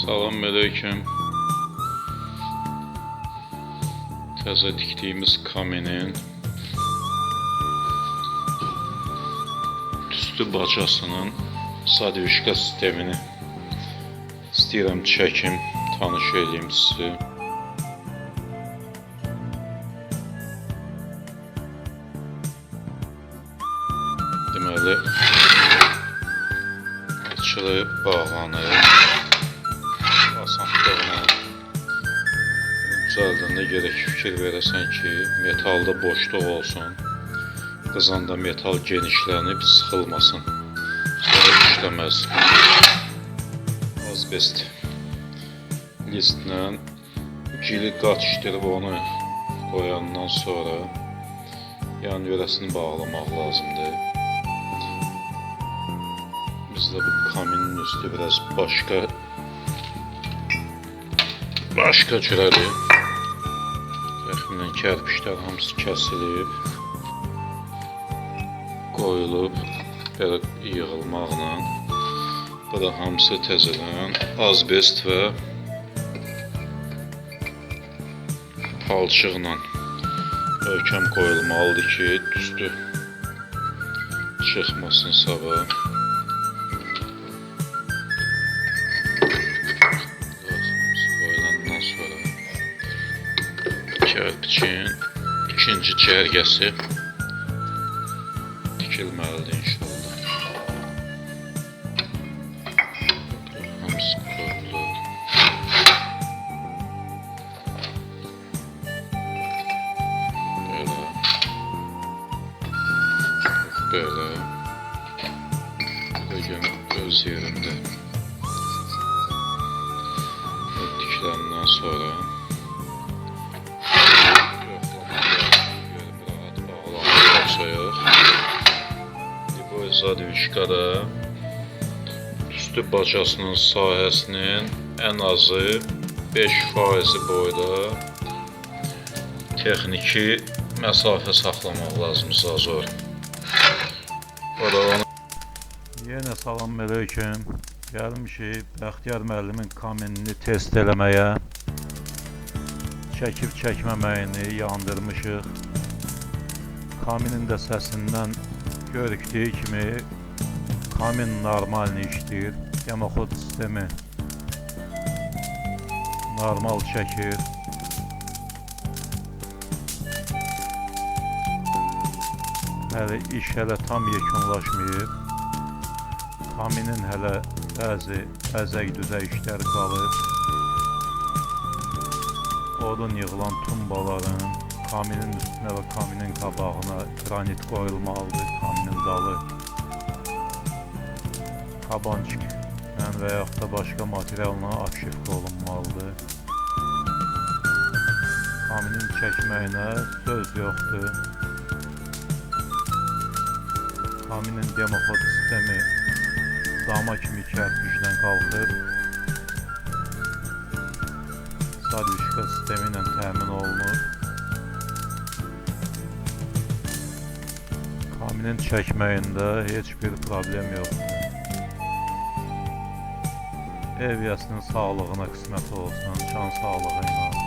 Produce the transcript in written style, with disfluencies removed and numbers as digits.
Selamünaleyküm. Təzə tikdiyimiz kaminin tüstü bacasının sadvişka sistemini istəyirəm çəkim, tanış edeyim sizi. Deməli, açılıb, bağlanıb. Asanlıqla düzəldəndə gerək fikir verəsən ki, metalda boşluq olsun. Qızanda metal genişlənib sıxılmasın. Sonra işləməz. Azbest listlə cili qatışdırıb onu qoyandan sonra yan yörəsini bağlamaq lazımdır. Bizdə bu kaminin üstü biraz başqa cürədir. Təxminən kərpişlər hamısı kəsilib, qoyulub belə yığılmaqla. Bu da hamısı təzədən azbest və palçıqla möhkəm qoyulmalıdır ki, tüstü çıxmasın sabah. Kərpiçin ikinci cərgəsi tikilməlidir inşallah. Hamısı qoyulur. Belə bugün öz yerində tikləndən sonra zadvişkada tüstü bacasının sahəsinin ən azı 5% boyda texniki məsafə saxlamaq lazımsa zor. Yenə salamünaleyküm. Gəlmişik Bəxtiyar müəllimin kamenini test eləməyə. Çəkib çəkməməyini yandırmışıq. Kaminin də səsindən görüldüyü kimi kamin normalni işləyir. Demoxod sistemi normal çəkir. Hələ iş tam yekunlaşmayıb. Kaminin hələ bəzi əzək-düzək işləri qalır. Odun yığılan tumbaların kaminin üstünə və kaminin qabağına granit qoyulmalıdır. Kaminin dalı tabançiklə və yaxud da başqa materialla apşifka olunmalıdır. Kaminin çəkməyinə söz yoxdur. Kaminin demoxod sistemi dama kimi kərpicdən qalxıb. Sadvişka sistemi ilə təmin olunur. Kaminin çəkməyində heç bir problem yoxdur. Ev yəsinin sağlığına qismət olsun, can sağlığı ilə.